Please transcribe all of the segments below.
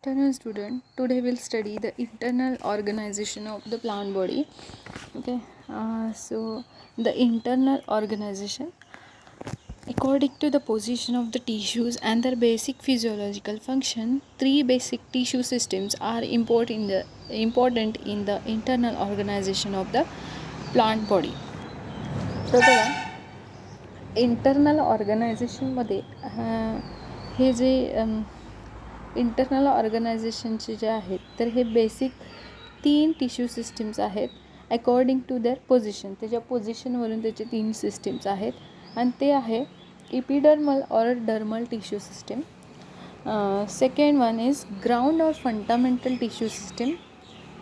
Afternoon student, today we'll study the internal organization of the plant body. Okay, so the internal organization, according to the position of the tissues and their basic physiological function, three basic tissue systems are important in the internal organization of the plant body. तर बघा, internal ऑर्गनायझेशनमध्ये हे जे internal ऑर्गनायझेशनचे जे आहेत तर हे बेसिक 3 टिश्यू सिस्टीम्स आहेत अकॉर्डिंग टू देअर पोझिशन. त्याच्या पोझिशनवरून त्याचे 3 सिस्टीम्स आहेत आणि ते आहे epidermal or dermal tissue system. Second one is ground or fundamental tissue system.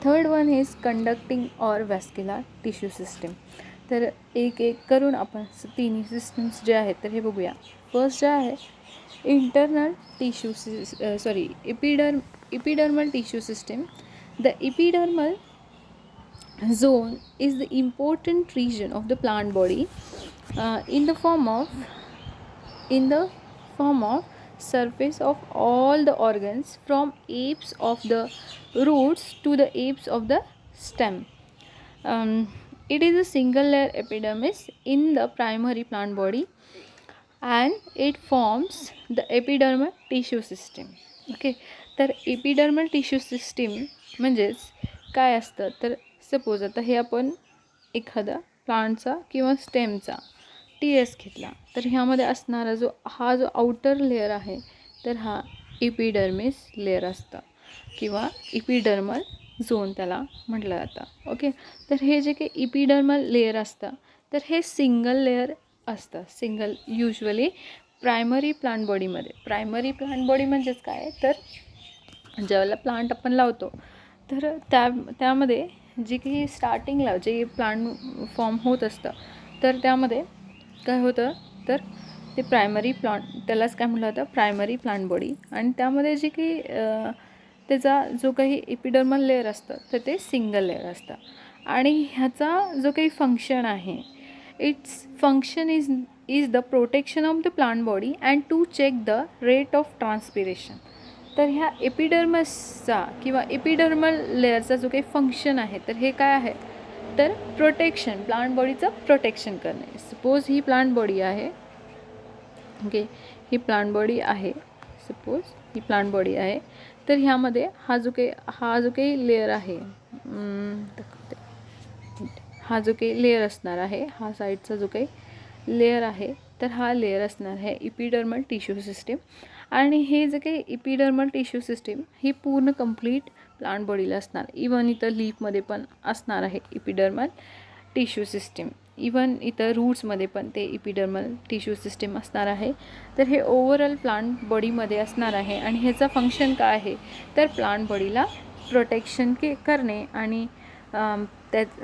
Third one is conducting or vascular tissue system. तर एक एक करून आपण तिन्ही सिस्टम्स जे आहेत तर हे बघूया. फर्स्ट जे आहे internal tissue epidermal tissue system. The epidermal zone is the important region of the plant body in the form of surface of all the organs from apes of the roots to the apes of the stem. It is a single layer epidermis in the primary plant body and it forms the epidermal tissue system. Okay, तर epidermal tissue system म्हणजेच काय असतं तर suppose आता हे आपण एखादा प्लांटचा किंवा स्टेमचा TS घेतला तर ह्यामध्ये असणारा जो आउटर लेअर आहे तर हा एपिडर्मिस लेअर असतं किंवा एपिडर्मल झोन त्याला म्हटलं जातं. ओके, तर हे जे काही एपिडर्मल लेअर असतं तर हे सिंगल लेअर असतं. सिंगल युजली प्रायमरी प्लांट बॉडीमध्ये. प्रायमरी प्लांट बॉडी म्हणजेच काय तर ज्यावेळेला प्लांट आपण लावतो तर त्यामध्ये जी काही स्टार्टिंगला जे प्लांट फॉर्म होत असतं तर त्यामध्ये काय होतं तर ते प्रायमरी प्लांट त्यालाच काय म्हटलं जातं प्रायमरी प्लांट बॉडी. आणि त्यामध्ये जी काही त्याचा जो काही एपिडर्मल लेअर असतं तर ते सिंगल लेअर असतं. आणि ह्याचा जो काही फंक्शन आहे its function is the protection of the plant body and to check the rate of transpiration. तर ह्या एपिडर्मसचा किंवा एपिडर्मल लेअरचा जो काही फंक्शन आहे तर हे काय आहे तर प्रोटेक्शन, प्लांट बॉडीचं प्रोटेक्शन करणे. सपोज ही प्लांट बॉडी आहे. ओके, ही प्लांट बॉडी आहे. सपोज ही प्लांट बॉडी आहे तर ह्यामध्ये हा जो काही लेअर आहे हा जो काही लेअर असणार आहे हा साईडचा जो काही लेअर आहे तर हा लेअर असणार आहे इपिडर्मल टिश्यू सिस्टीम. आणि हे जे काही इपिडर्मल टिश्यू सिस्टीम ही पूर्ण कंप्लीट प्लांट बॉडीला असणार. इवन इथं लीफमध्ये पण असणार आहे इपिडर्मल टिश्यू सिस्टीम. इवन इथं रूट्समध्ये पण ते इपिडर्मल टिश्यू सिस्टीम असणार आहे. तर हे ओव्हरऑल प्लांट बॉडीमध्ये असणार आहे. आणि ह्याचा फंक्शन काय आहे तर प्लांट बॉडीला प्रोटेक्शन करणे आणि त्यात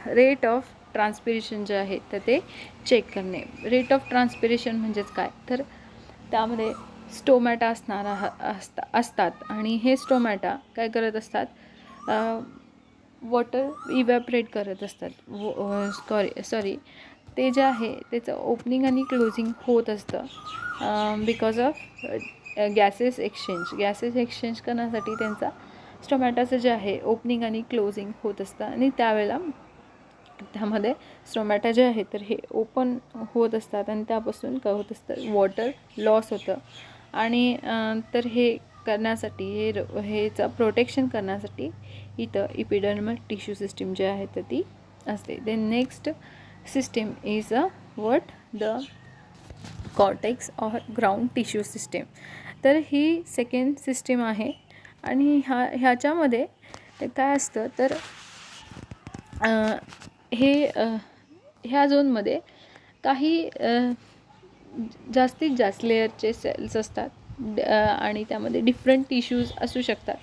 रेट ऑफ ट्रान्सपिरेशन जे आहे तर ते चेक करणे. रेट ऑफ ट्रान्सपिरेशन म्हणजेच काय तर त्यामध्ये स्टोमॅटा असतात आणि हे स्टोमॅटा काय करत असतात वॉटर इव्हॅपरेट करत असतात. सॉरी ते जे आहे त्याचं ओपनिंग आणि क्लोजिंग होत असतं बिकॉज ऑफ गॅसेस एक्सचेंज करण्यासाठी त्यांचा स्टोमॅटाचं जे आहे ओपनिंग आणि क्लोजिंग होत असतं. आणि त्यावेळेला त्यामध्ये स्टोमॅटा जे आहे तर हे ओपन होत असतात आणि त्यापासून काय होत असतं वॉटर लॉस होतं. आणि तर हे करण्यासाठी हेचं प्रोटेक्शन करण्यासाठी इथं इपिडर्मल टिश्यू सिस्टीम जे आहे तर ती असते. Then next system is the cortex or ground tissue system. तर ही सेकंड सिस्टीम आहे. आणि ह्याच्यामध्ये काय असतं तर ह्या झोनमध्ये काही जास्तीत जास्त लेअरचे सेल्स असतात आणि त्यामध्ये डिफरंट टिश्यूज असू शकतात.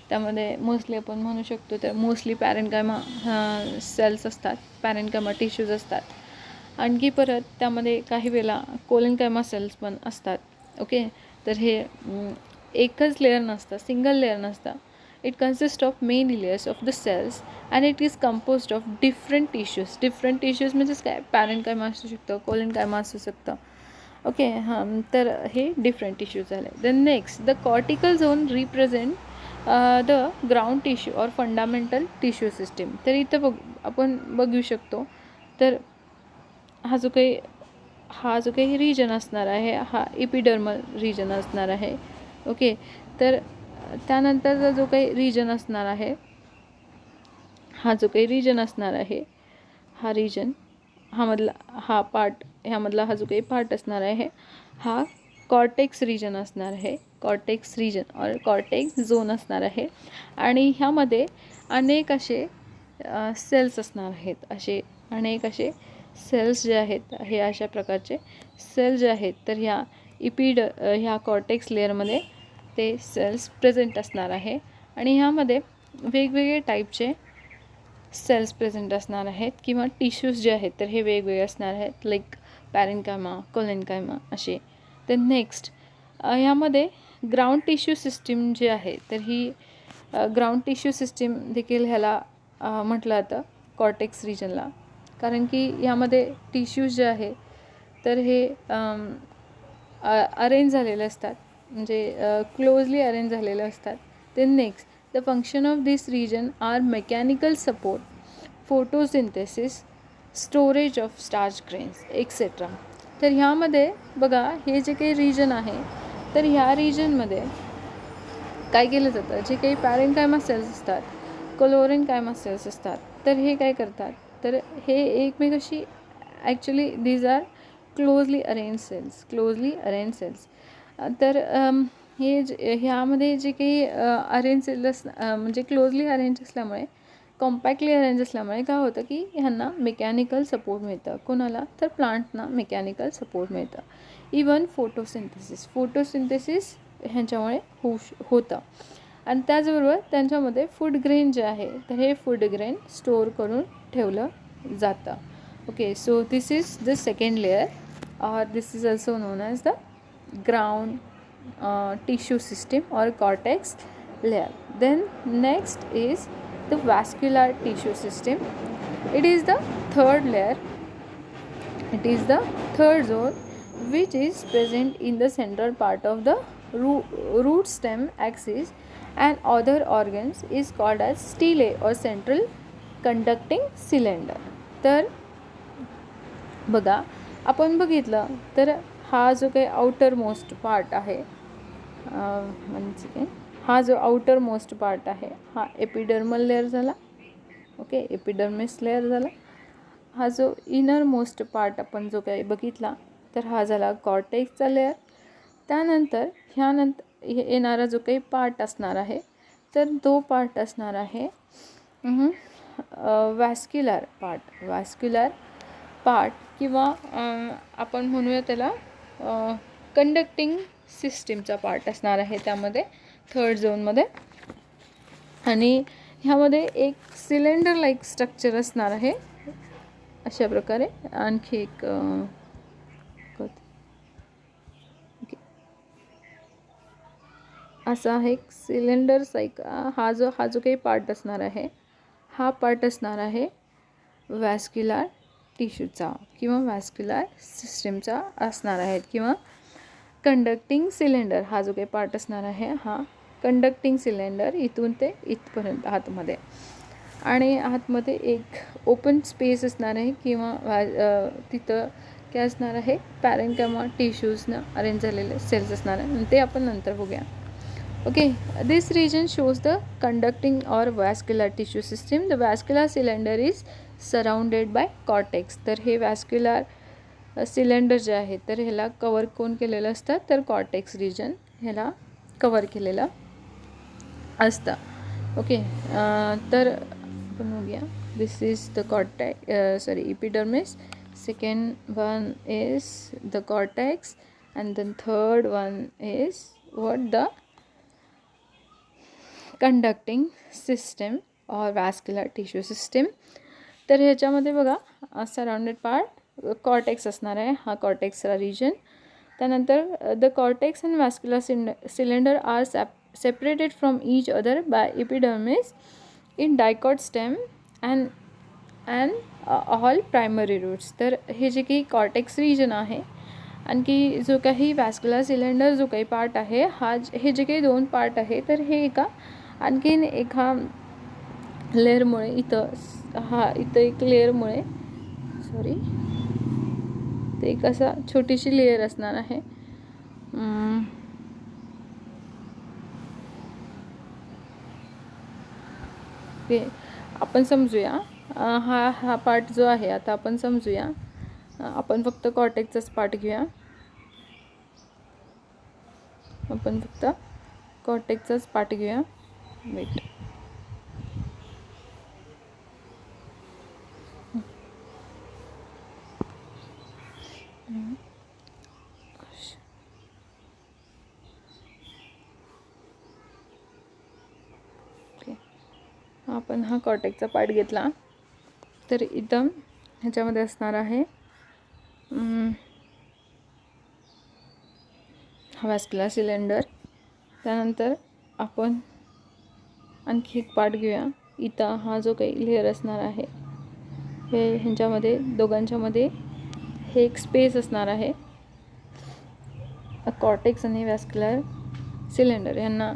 त्यामध्ये मोस्टली आपण म्हणू शकतो तर मोस्टली पॅरेन्कायमा सेल्स असतात, पॅरेन्कायमा टिश्यूज असतात. आणखी परत त्यामध्ये काही वेळेला कोलेनकायमा सेल्स पण असतात. ओके, तर हे एकच लेअर नसतं, सिंगल लेअर नसतं. It consists of many layers of the cells and it is composed of different tissues. Different tissues म्हणजेच काय पॅरेन्कायमा असू शकतं, कोलेनकायमा असू शकतं. ओके हां, तर हे डिफरंट टिश्यू झाले. Then next the cortical zone represent the ground tissue or fundamental tissue system. तर इथं आपण बघू शकतो. तर हा जो काही रिजन असणार आहे हा इपिडर्मल रिजन असणार आहे. ओके, तर त्यानंतरचा जो काही रिजन असणार आहे हा रिजन हा पार्ट ह्यामधला हा जो काही पार्ट असणार आहे हा कॉर्टेक्स रिजन असणार आहे. कॉर्टेक्स रिजन और कॉर्टेक्स झोन असणार आहे. आणि ह्यामध्ये अनेक असे सेल्स असणार आहेत. अनेक असे सेल्स जे आहेत हे अशा प्रकारचे सेल्स जे आहेत तर ह्या कॉर्टेक्स लेअरमध्ये ते सेल्स प्रेझेंट असणार आहे. आणि ह्यामध्ये वेगवेगळे टाईपचे सेल्स प्रेझेंट असणार आहेत किंवा टिश्यूज जे आहेत तर हे वेगवेगळे असणार आहेत, लाईक पॅरेन्कायमा, कोलेनकायमा असे. तर नेक्स्ट ह्यामध्ये ग्राउंड टिश्यू सिस्टीम जे आहे तर ही ग्राउंड टिश्यू सिस्टीम देखील ह्याला म्हटलं जातं कॉर्टेक्स रिजनला, कारण की ह्यामध्ये टिश्यूज जे आहे तर हे अरेंज झालेले असतात, म्हणजे क्लोजली अरेंज झालेले असतात. ते next the function of this region are mechanical support, photosynthesis, storage of starch grains etcetera. तर ह्यामध्ये बघा हे जे काही रिजन आहे तर ह्या रिजनमध्ये काय केलं जातं, जे काही पॅरेन्कायमा सेल्स असतात, कोलोरेन्कायमा सेल्स असतात तर हे काय करतात तर हे एकमेकाशी actually these are closely arrange cells. तर ह्यामध्ये जे काही अरेंज सेल्स म्हणजे क्लोजली अरेंज असल्यामुळे, कॉम्पॅक्टली अरेंज असल्यामुळे काय होतं की ह्यांना मेकॅनिकल सपोर्ट मिळतं. कोणाला तर प्लांटना मेकॅनिकल सपोर्ट मिळतं. इवन फोटोसिंथेसिस ह्यांच्यामुळे होतं. आणि त्याचबरोबर त्यांच्यामध्ये फूड ग्रेन जे आहे तर हे फूड ग्रेन स्टोअर करून ठेवलं जातं. Okay, so this is the second layer or this is also known as the ground tissue system or cortex layer. Then next is the vascular tissue system. It is the third layer. It is the third zone which is present in the central part of the root stem axis and other organs is called as stele or central conducting cylinder. तर बघा आपण बघितलं तर हा जो काही outer most part आहे, हा जो आउटर मोस्ट पार्ट आहे हा एपिडर्मल लेअर झाला. ओके, एपिडर्मिस लेअर झाला. हा जो इनर मोस्ट पार्ट आपण जो काही बघितला तर हा झाला कॉर्टेक्सचा लेअर. त्यानंतर येणारा जो काही पार्ट असणार आहे तर तो पार्ट असणार आहे वॅस्क्युलर पार्ट किंवा आपण म्हणूया त्याला कंडक्टिंग सिस्टीमचा पार्ट असणार आहे त्यामध्ये थर्ड झोनमध्ये. आणि ह्यामध्ये एक सिलेंडर लाईक स्ट्रक्चर असणार आहे अशा प्रकारे. आणखी एक असा आहे एक सिलेंडर हा जो काही पार्ट असणार आहे हा पार्ट असणार आहे वॅस्क्युलर टिश्यूचा किंवा वॅस्क्युलर सिस्टीमचा असणार आहे. किंवा कंडक्टिंग सिलेंडर हा जो काही पार्ट असणार आहे हा कंडक्टिंग सिलेंडर इथून ते इथपर्यंत आतमध्ये. आणि आतमध्ये एक ओपन स्पेस असणार आहे किंवा तिथं काय असणार आहे पॅरेन्कायमा टिश्यूजनं अरेंज झालेले सेल्स असणार आहे आणि ते आपण नंतर बघूया. Okay, this region shows the conducting or vascular tissue system. The vascular cylinder is surrounded by cortex. तर हे वॅस्क्युलर सिलेंडर जे आहे तर ह्याला कवर कोण केलेलं असतं तर कॉर्टेक्स रिजन ह्याला कवर केलेलं असतं. ओके, तर आपण बघूया. This is the epidermis. Second one is the cortex and then third one is the conducting system और वॅस्क्युलर टिश्यू सिस्टीम. तर ह्याच्यामध्ये बघा सराउंडेड पार्ट कॉर्टेक्स असणार आहे, हा कॉर्टेक्सचा रिजन. त्यानंतर the cortex and vascular cylinder are separated from each other by epidermis in dicot stem and all primary roots. तर हे जे काही कॉर्टेक्स रिजन आहे आणखी जो काही वॅस्क्युलर सिलेंडर जो काही पार्ट आहे, हे जे काही 2 पार्ट आहे, तर हे आणखीन एका लेअरमुळे इथं एक लेअरमुळे ते एक असा छोटीशी लेअर असणार आहे. ते आपण समजूया. हा पार्ट जो आहे, आता आपण समजूया. आपण फक्त कॉर्टेक्सचाच पार्ट घेऊया. वेट. आपण हा कॉर्टेक्सचा पार्ट घेतला, तर इथं ह्याच्यामध्ये असणार आहे वॅस्क्युलर सिलेंडर. त्यानंतर आपण आणखी एक पार्ट घेऊया. इथं हा जो काही लेअर असणार आहे, ह्यांच्यामध्ये दोघांच्यामध्ये हे एक स्पेस असणार आहे. कॉर्टेक्स आणि वॅस्क्युलर सिलेंडर यांना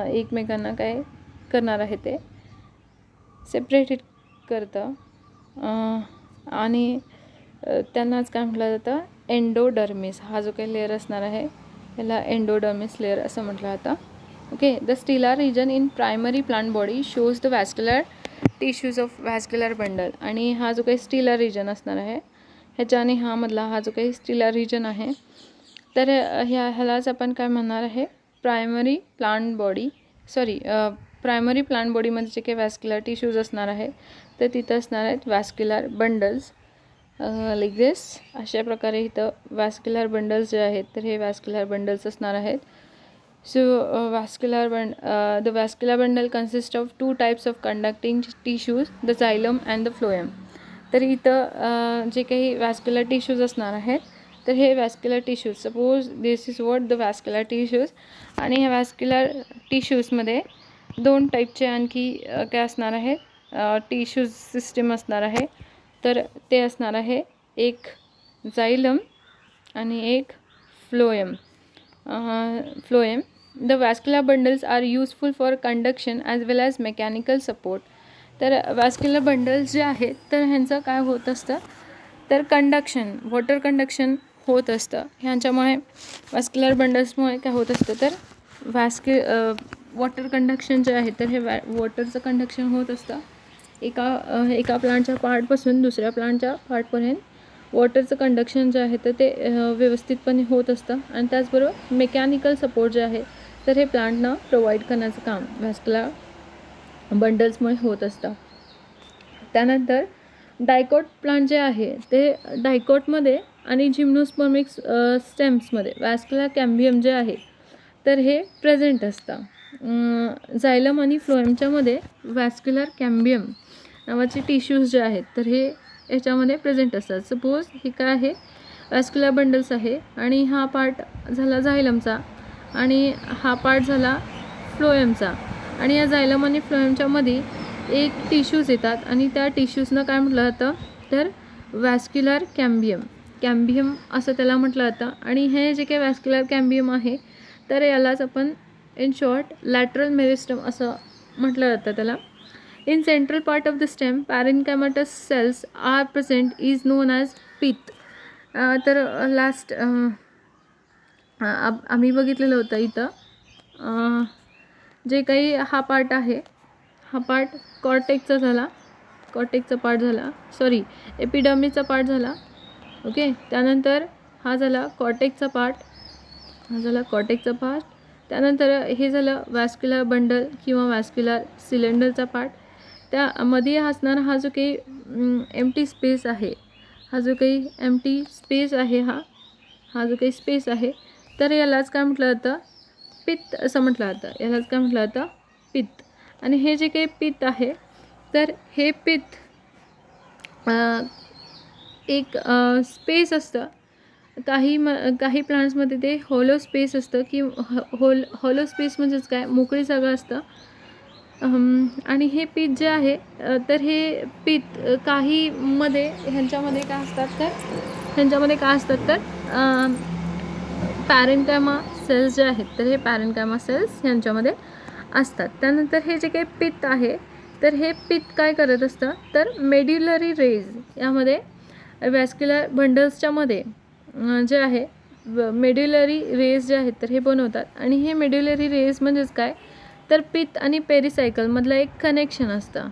एकमेकांना काय करणार आहे, ते सेपरेटेड करतं. आणि त्यांनाच काय म्हटलं जातं, एंडोडर्मिस. हा जो काही लेअर असणार आहे, याला एंडोडर्मिस लेअर असं म्हटलं जातं. Okay. The stelar region in primary plant body shows the vascular tissues of vascular bundle. आणि हा जो काही स्टिलर रिजन असणार आहे, ह्याच्या आणि हा जो काही स्टिलर रिजन आहे, तर ह्यालाच आपण काय म्हणणार आहे, प्रायमरी प्लांट बॉडीमध्ये जे काही वॅस्क्युलर टिश्यूज असणार आहे, तर तिथं असणार आहेत वॅस्क्युलर बंडल्स. लाईक दिस. अशा प्रकारे इथं वॅस्क्युलर बंडल्स जे आहेत, तर हे वॅस्क्युलर बंडल्स असणार आहेत. So the vascular bundle consist of 2 types of conducting tissues, the xylem and the phloem. तर इथं जे काही वॅस्क्युलर टिश्यूज असणार आहेत, तर हे vascular tissues, suppose this is what the vascular tissues. आणि ह्या वॅस्क्युलर टिश्यूजमध्ये 2 टाईपचे आणखी काय असणार आहे, टिश्यूज सिस्टीम असणार आहे. तर ते असणार आहे एक झायलम आणि एक phloem. The vascular bundles are useful for conduction as well as mechanical support. तर वॅस्क्युलर बंडल्स जे आहेत, तर ह्यांचं काय होत असतं, तर वॉटर कंडक्शन होत असतं. ह्यांच्यामुळे वॅस्क्युलर बंडल्समुळे काय होत असतं, तर वॉटर कंडक्शन जे आहे, तर हे वॉटरचं कंडक्शन होत असतं. एका प्लांटच्या पार्टपासून दुसऱ्या प्लांटच्या पार्टपर्यंत वॉटरचं कंडक्शन जे आहे, तर ते व्यवस्थितपणे होत असतं. आणि त्याचबरोबर मेकॅनिकल सपोर्ट जे आहे, तर हे प्लांटनं प्रोव्हाइड करण्याचं काम वॅस्क्युलर बंडल्समुळे होत असतं. त्यानंतर डायकॉट प्लांट जे आहे, ते डायकॉटमध्ये आणि जिम्नोस्पर्मिक स्टेम्समध्ये वॅस्क्युलर कॅम्बियम जे आहे, तर हे प्रेझेंट असतं. झायलम आणि फ्लोएमच्यामध्ये वॅस्क्युलर कॅम्बियम नावाचे टिश्यूज जे आहेत, तर हे याच्यामध्ये प्रेझेंट असतात. सपोज हे काय आहे, वॅस्क्युलर बंडल्स आहे, आणि हा पार्ट झाला झायलमचा आणि हा पार्ट झाला फ्लोएमचा. आणि या झायलम आणि फ्लोएमच्यामध्ये एक टिश्यूज येतात, आणि त्या टिश्यूजनं काय म्हटलं जातं, तर वॅस्क्युलर कॅम्बियम असं त्याला म्हटलं जातं. आणि हे जे काही वॅस्क्युलर कॅम्बियम आहे, तर यालाच आपण इन शॉर्ट लॅटरल मेरिस्टम असं म्हटलं जातं त्याला. In central part of the stem parenchymatous cells are present is known as pith. तर लास्ट आम्ही बघितलेलं होतं इथं जे काही हा पार्ट आहे, हा पार्ट कॉर्टेक्सचा पार्ट झाला, एपिडर्मिसचा पार्ट झाला. ओके. त्यानंतर हा झाला कॉर्टेक्सचा पार्ट. त्यानंतर हे झालं वॅस्क्युलर बंडल किंवा वॅस्क्युलर सिलेंडरचा पार्ट. त्यामध्ये असणारा हा जो काही एम्प्टी स्पेस आहे, हा जो काही स्पेस आहे, तर यालाच काय म्हटलं जातं, पित्त असं म्हटलं जातं. पित्त. आणि हे जे काही पित्त आहे, तर हे पित्त एक स्पेस असतं. काही प्लांट्समध्ये ते हॉलो स्पेस असतं, की हॉलो स्पेस म्हणजेच काय, मोकळी जागा असतं. आणि हे पित्त जे आहे, तर हे पित्त ह्यांच्यामध्ये काय असतात तर पॅरेन्कायमा सेल्स जे आहेत तर हे पॅरेन्कायमा सेल्स ह्यांच्यामध्ये असतात. त्यानंतर हे जे काही पित्त आहे तर हे पित्त काय करत असतं तर मेड्युलरी रेज यामध्ये वॅस्क्युलर बंडल्सच्या मध्ये जे आहे मेड्युलरी रेज जे आहेत तर हे बनवतात. आणि हे मेड्युलरी रेज म्हणजेच काय तर पित्त आणि पेरिसायकलमधलं एक कनेक्शन असतं.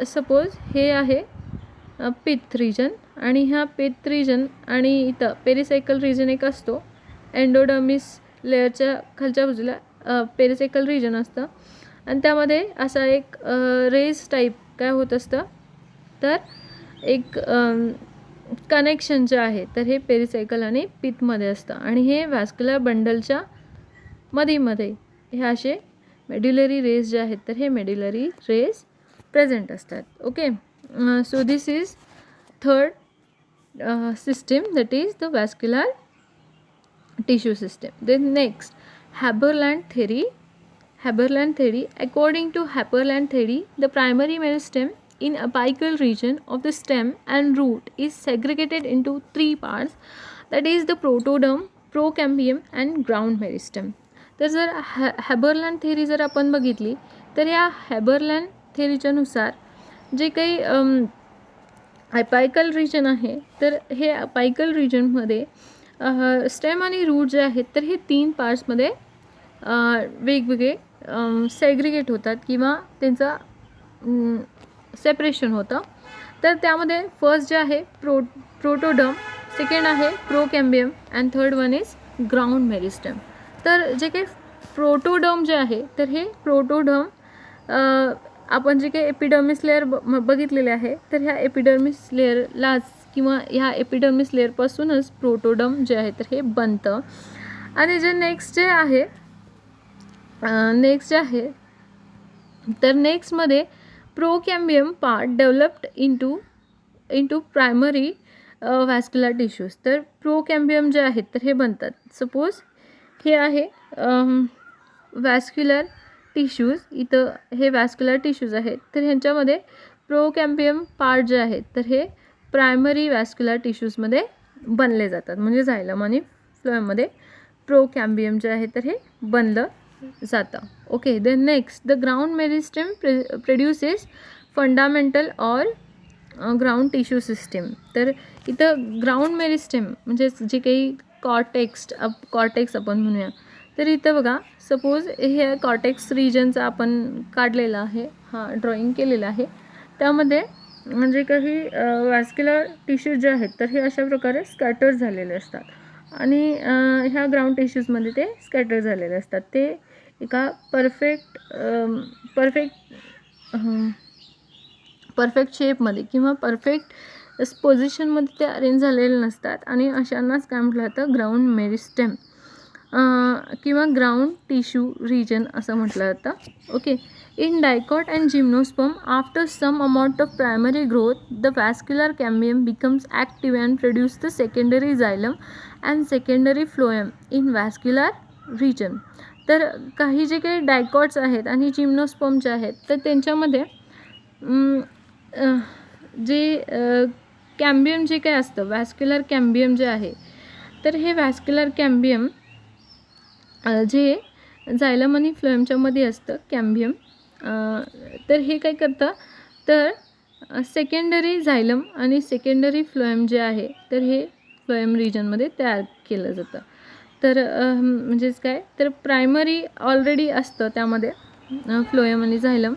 सपोज हे आहे पित्त रिजन आणि ह्या पित्त रिजन आणि इथं पेरिसायकल रिजन एक असतो. एंडोडर्मिस लेअरच्या खालच्या बाजूला पेरिसायकल रिजन असतं आणि त्यामध्ये असा एक रेज टाईप काय होत असतं तर एक कनेक्शन जे आहे तर हे पेरिसायकल आणि पित्तमध्ये असतं. आणि हे वॅस्क्युलर बंडलच्या मध्ये हे असे मेड्युलरी रेज जे आहेत तर हे मेड्युलरी रेज प्रेझेंट असतात. Okay, so this is third system, that is the vascular tissue system. Then next, Haberland theory. According to Haberland theory, the primary meristem in apical region of the stem and root is segregated into three parts, that is the protoderm, procambium and ground meristem. तर जर हॅबरलँड theory जर आपण बघितली तर या हॅबरलँड थेरीच्या नुसार जे काही अपायकल रिजन आहे तर हे अपायकल रिजनमध्ये स्टेम आणि रूट जे आहेत तर हे 3 पार्ट्समध्ये वेगवेगळे सेग्रिगेट होतात किंवा त्यांचं सेपरेशन होतं. तर त्यामध्ये फर्स्ट जे आहे प्रोटोडर्म, सेकंड आहे procambium and third one is ground meristem. तर जे काही प्रोटोडर्म जे आहे तर हे प्रोटोडर्म आपण जे काही एपिडर्मिस लेअर बघितलेले आहे तर ह्या एपिडर्मिस लेअरलाच किंवा ह्या एपिडर्मिस लेअरपासूनच प्रोटोडर्म जे आहे तर हे बनतं. आणि जे नेक्स्ट जे आहे तर नेक्स्टमध्ये procambium part developed into primary vascular tissues. तर प्रोकॅम्बियम जे आहेत तर हे बनतात. सपोज हे आहे वॅस्क्युलर टिश्यूज, इथं हे वॅस्क्युलर टिश्यूज आहेत तर ह्यांच्यामध्ये प्रोकॅम्बियम पार्ट जे आहेत तर हे प्रायमरी वॅस्क्युलर टिश्यूजमध्ये बनले जातात. म्हणजे झायलम आणि फ्लोएममध्ये प्रोकॅम्बियम जे आहे तर हे बनलं जातं. Okay, then next the ground meristem produces fundamental or ground tissue system. तर इथं ग्राउंड मेरिस्टेम म्हणजे जे काही कॉर्टेक्स आपण म्हणूया तर इथं बघा सपोज हे कॉर्टेक्स रिजनचा आपण काढलेला आहे, हा ड्रॉइंग केलेला आहे. त्यामध्ये म्हणजे काही वॅस्क्युलर टिश्यू जे आहेत तर हे अशा प्रकारे स्कॅटर झालेले असतात आणि ह्या ग्राउंड टिश्यूजमध्ये ते स्कॅटर झालेले असतात. ते एका परफेक्ट शेपमध्ये किंवा परफेक्ट पोझिशनमध्ये ते अरेंज झालेले नसतात आणि अशांनाच काय म्हटलं जातं ग्राउंड मेरिस्टेम किंवा ग्राउंड टिश्यू रिजन असं म्हटलं जातं. Okay, in dicot and gymnosperm after some amount of primary growth the vascular cambium becomes active and produce the secondary xylem and secondary phloem in vascular region. तर काही जे काही dicots आहेत आणि gymnosperm जे आहेत तर त्यांच्यामध्ये जे कॅम्बियम जे काही असतं वॅस्क्युलर कॅम्बियम जे आहे तर हे वॅस्क्युलर कॅम्बियम जे झायलम आणि फ्लोएमच्या मध्ये असतं कॅम्बियम. तर हे काय करतं तर सेकंडरी झायलम आणि सेकंडरी फ्लोएम जे आहे तर हे फ्लोएम रिजनमध्ये तयार केलं जातं. तर म्हणजेच काय तर प्रायमरी ऑलरेडी असतं त्यामध्ये फ्लोएम आणि झायलम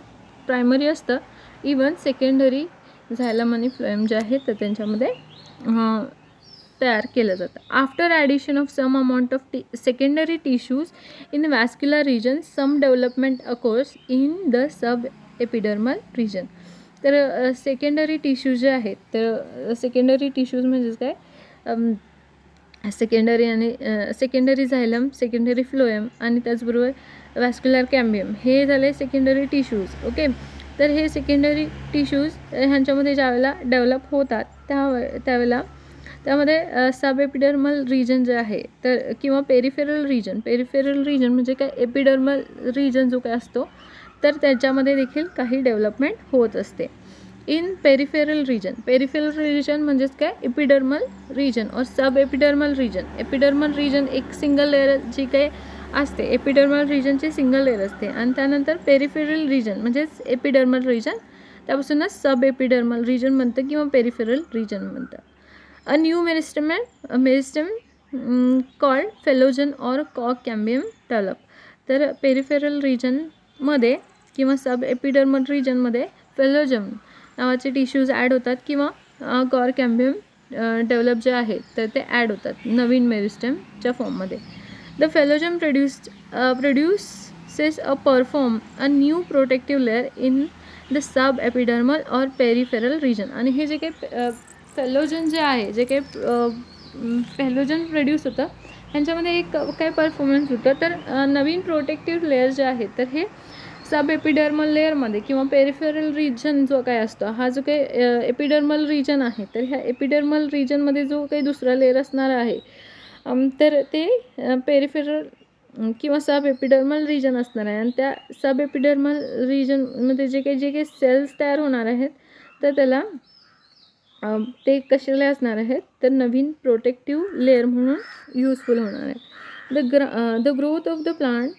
प्रायमरी असतं. इवन सेकंडरी झायलम आणि फ्लोएम जे आहे तर त्यांच्यामध्ये तयार केलं जातं. After addition of some amount of secondary tissues in vascular region some development occurs in the sub epidermal region. तर सेकंडरी टिश्यूज जे आहेत तर सेकंडरी टिश्यूज म्हणजेच काय सेकंडरी झायलम, सेकंडरी फ्लोएम आणि त्याचबरोबर वॅस्क्युलर कॅम्बियम हे झाले सेकंडरी टिश्यूज. ओके, तर हे सेकंडरी टिश्यूज ह्यांच्यामध्ये ज्यावेळेला डेव्हलप होतात त्यावेळेला त्यामध्ये सब एपिडर्मल रिजन जे आहे तर किंवा पेरिफेरल रिजन म्हणजे काय एपिडर्मल रिजन जो काय असतो तर त्याच्यामध्ये देखील काही डेव्हलपमेंट होत असते. इन पेरिफेरल रिजन म्हणजेच काय, एपिडर्मल रिजन और सब एपिडर्मल रिजन. एपिडर्मल रिजन एक सिंगल लेअर जी काही असते, एपिडर्मल रिजनची सिंगल लेअर असते, आणि त्यानंतर पेरिफेरल रिजन म्हणजेच एपिडर्मल रिजन, त्यापासूनच सब एपिडर्मल रिजन म्हणतं किंवा पेरिफेरल रिजन म्हणतं. A new meristem called phellogen और कॉक कॅम्बियम डेव्हलप. तर पेरिफेरल रिजनमध्ये किंवा सब एपिडर्मल रिजनमध्ये फेलोजम नावाचे टिश्यूज ॲड होतात किंवा कॉर कॅम्बियम डेव्हलप जे आहे तर ते ॲड होतात नवीन मेरिस्टेमच्या फॉर्ममध्ये. The phellogen produces a new protective layer in the sub epidermal or peripheral region. आणि हे जे काही फेलोजन जे आहे, जे काही फेलोजन प्रोड्यूस होतं ह्यांच्यामध्ये एक काय परफॉर्मन्स होतं, तर नवीन प्रोटेक्टिव्ह लेअर जे आहे तर हे सब एपिडर्मल लेअरमध्ये किंवा पेरिफेरल रिजन जो काय असतो, हा जो काही एपिडर्मल रिजन आहे, तर ह्या एपिडर्मल रिजनमध्ये जो काही दुसरा लेअर असणार आहे तर ते पेरिफेरल किंवा सब एपिडर्मल रिजन असणार आहे. आणि त्या सब एपिडर्मल रिजनमध्ये जे काही सेल्स तयार होणार आहेत तर त्याला ते कशाला असणार आहेत, तर नवीन प्रोटेक्टिव्ह लेअर म्हणून यूजफुल होणार आहे. The growth of the plant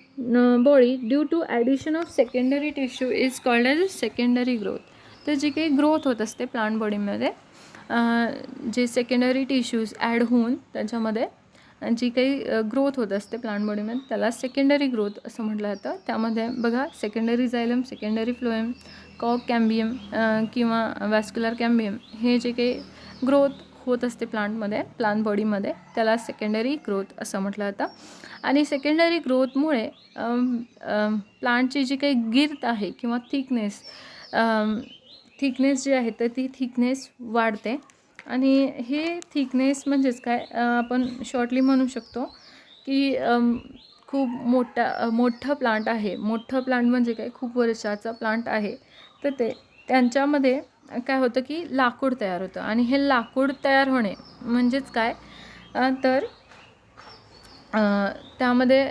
body due to addition of secondary tissue is called as secondary growth. तर जी काही ग्रोथ होत असते प्लांट बॉडीमध्ये, जे सेकंडरी टिश्यूज ॲड होऊन त्याच्यामध्ये जी काही ग्रोथ होत असते प्लांट बॉडीमध्ये त्याला सेकंडरी ग्रोथ असं म्हटलं जातं. त्यामध्ये बघा सेकंडरी झायलम, सेकंडरी फ्लोएम, कॉक कॅम्बियम किंवा वॅस्क्युलर कॅम्बियम हे जे काही ग्रोथ होत असते प्लांट बॉडीमध्ये त्याला सेकंडरी ग्रोथ असं म्हटलं जातं. आणि सेकंडरी ग्रोथमुळे प्लांटची जी काही गिर्थ आहे किंवा थिकनेस जी आहे तर ती थिकनेस वाढते. आणि हे थिकनेस म्हणजेच काय, आपण शॉर्टली म्हणू शकतो की खूप मोठं प्लांट आहे. मोठं प्लांट म्हणजे काय, खूप वर्षाचा प्लांट आहे तर ते त्यांच्यामध्ये काय होतं की लाकूड तयार होतं. आणि हे लाकूड तयार होणे म्हणजेच काय, तर त्यामध्ये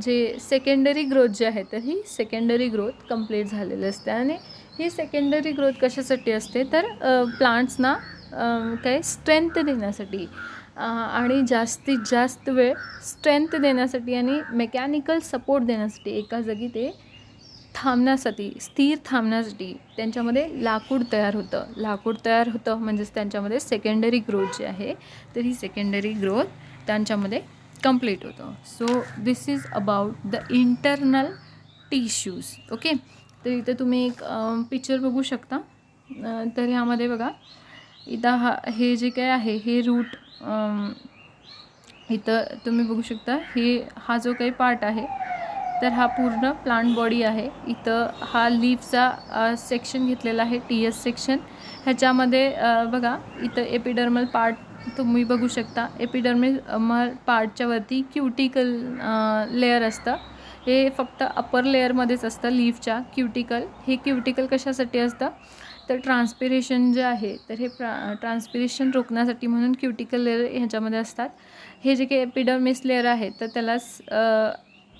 जे सेकंडरी ग्रोथ जी आहे तर ही सेकंडरी ग्रोथ कंप्लीट झालेली असते. आणि ही सेकंडरी ग्रोथ कशासाठी असते, तर प्लांट्सना काय स्ट्रेंथ देण्यासाठी आणि जास्तीत जास्त वेळ स्ट्रेंथ देण्यासाठी आणि मेकॅनिकल सपोर्ट देण्यासाठी, एका जागी ते थांबण्यासाठी, स्थिर थांबण्यासाठी त्यांच्यामध्ये लाकूड तयार होतं म्हणजेच त्यांच्यामध्ये सेकंडरी ग्रोथ जी आहे तर ही सेकंडरी ग्रोथ त्यांच्यामध्ये कंप्लीट होतं. So this is about the internal tissues. Okay, तर इथं तुम्ही एक पिक्चर बघू शकता. तर ह्यामध्ये बघा इथं हे जे काय आहे हे रूट इथं तुम्ही बघू शकता. हा जो काही पार्ट आहे तर हा पूर्ण प्लांट बॉडी आहे. इथं हा लीफचा सेक्शन घेतलेला आहे, TS सेक्शन. ह्याच्यामध्ये बघा इथं एपिडर्मल पार्ट तुम्ही बघू शकता. एपिडर्मल पार्टच्या वरती क्युटिकल लेअर असतं. हे फक्त अपर लेअरमध्येच असतं लीफच्या. हे क्युटिकल कशासाठी असतं, तर ट्रान्सपिरेशन जे आहे तर हे ट्रान्सपिरेशन रोखण्यासाठी म्हणून क्युटिकल लेअर ह्याच्यामध्ये असतात. हे जे काही एपिडर्मिस लेअर आहे तर त्यालाच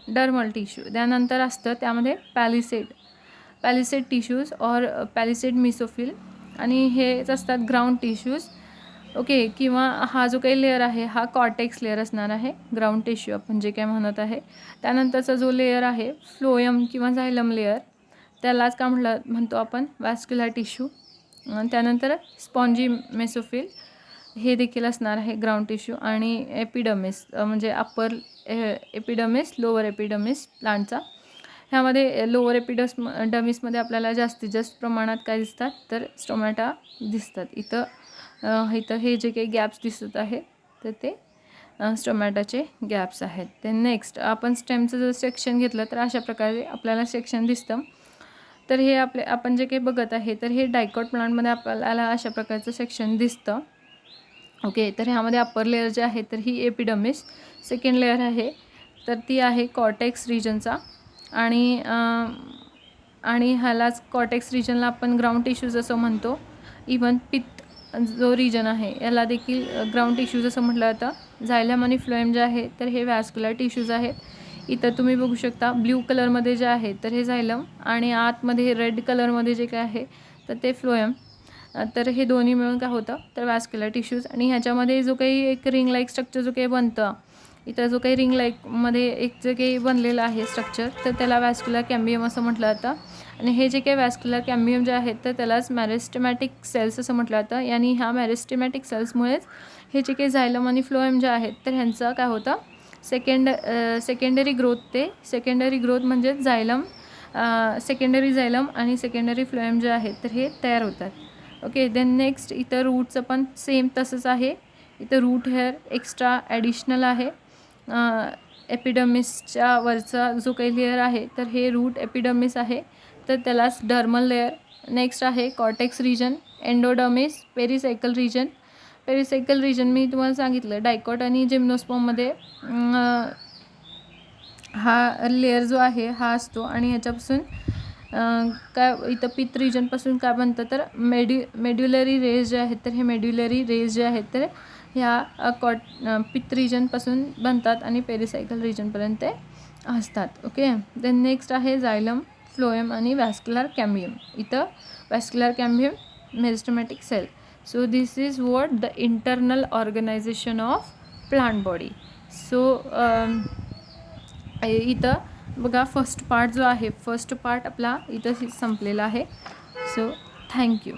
डर्मल टिश्यू. त्यानंतर असतं त्यामध्ये पॅलिसेड टिश्यूज और पॅलिसेड मिसोफिल, आणि हेच असतात ग्राउंड टिश्यूज. ओके, किंवा हा जो काही लेअर आहे हा कॉर्टेक्स लेअर असणार आहे, ग्राउंड टिश्यू आपण जे काय म्हणत आहे. त्यानंतरचा जो लेअर आहे फ्लोएम किंवा झायलम लेअर, त्यालाच का म्हणतो आपण वॅस्क्युलर टिश्यू. त्यानंतर स्पॉन्जी मेसोफिल हे देखील असणार आहे ग्राउंड टिश्यू. आणि एपिडर्मिस म्हणजे अप्पर एपिडर्मिस, लोअर एपिडर्मिस प्लांटचा. ह्यामध्ये लोअर एपिडर्मिसमध्ये आपल्याला जास्तीत जास्त प्रमाणात काय दिसतात, तर स्टोमॅटा दिसतात. इथं हे जे काही गॅप्स दिसत आहेत तर ते स्टोमॅटाचे गॅप्स आहेत. ते नेक्स्ट आपण स्टेमचं जर सेक्शन घेतलं तर अशा प्रकारे आपल्याला सेक्शन दिसतं. तर हे आपण जे काही बघत आहे तर हे डायकॉट प्लांटमध्ये आपल्याला अशा प्रकारचं सेक्शन दिसतं. ओके, तर ह्यामध्ये अप्पर लेअर जे आहे तर ही एपिडर्मिस. सेकंड लेअर आहे तर ती आहे कॉर्टेक्स रिजनचा. आणि ह्यालाच कॉर्टेक्स रिजनला आपण ग्राउंड टिश्यूज असं म्हणतो. इवन पित्त जो रिजन आहे याला देखील ग्राउंड टिश्यूज असं म्हटलं जातं. झायलम आणि फ्लोएम जे आहे तर हे वॅस्क्युलर टिश्यूज आहेत. इथं तुम्ही बघू शकता ब्ल्यू कलरमध्ये जे आहे तर हे झायलम, आणि आतमध्ये रेड कलरमध्ये जे काय आहे तर ते फ्लोएम. तर हे दोन्ही मिळून काय होतं तर वॅस्क्युलर टिश्यूज. आणि ह्याच्यामध्ये जो काही एक रिंग लाईक स्ट्रक्चर जो काही बनतं, इथं जो काही रिंग लाईकमध्ये एक जे काही बनलेलं आहे स्ट्रक्चर, तर त्याला वॅस्क्युलर कॅम्बियम असं म्हटलं जातं. आणि हे जे काही वॅस्क्युलर कॅम्बियम जे आहेत तर त्यालाच मॅरिस्टेमॅटिक सेल्स असं म्हटलं जातं. आणि ह्या मॅरिस्टेमॅटिक सेल्समुळेच हे जे काही झायलम आणि फ्लोएम जे आहेत तर ह्यांचं काय होतं सेकंडरी ग्रोथ म्हणजे झायलम, सेकंडरी झायलम आणि सेकंडरी फ्लोएम जे आहेत तर हे तयार होतात. ओके, देन नेक्स्ट इथं रूटचं पण सेम तसंच आहे. इथं रूट हेअर एक्स्ट्रा ॲडिशनल आहे. एपिडर्मिसच्या वरचा जो काही लेअर आहे तर हे रूट एपिडर्मिस आहे, तर त्यालाच डर्मल लेअर. नेक्स्ट आहे cortex region, endodermis, pericycle region. Pericycle region मी तुम्हाला सांगितलं डायकॉट आणि जिम्नोस्पर्ममध्ये हा लेअर जो आहे हा असतो. आणि ह्याच्यापासून काय इथं पित रिजनपासून काय बनतं तर मेड्युलरी रेज जे आहेत तर हे मेड्युलरी रेज जे आहेत तर ह्या पित रिजनपासून बनतात आणि पेरिसायकल रिजनपर्यंत ते असतात. ओके, देन नेक्स्ट आहे झायलम, फ्लोएम आणि वॅस्क्युलर कॅम्बियम. इथं vascular cambium meristematic cell. So this is what the internal organisation of plant body. So इथं बघा फर्स्ट पार्ट जो आहे, फर्स्ट पार्ट आपला इथं संपलेला आहे. So thank you.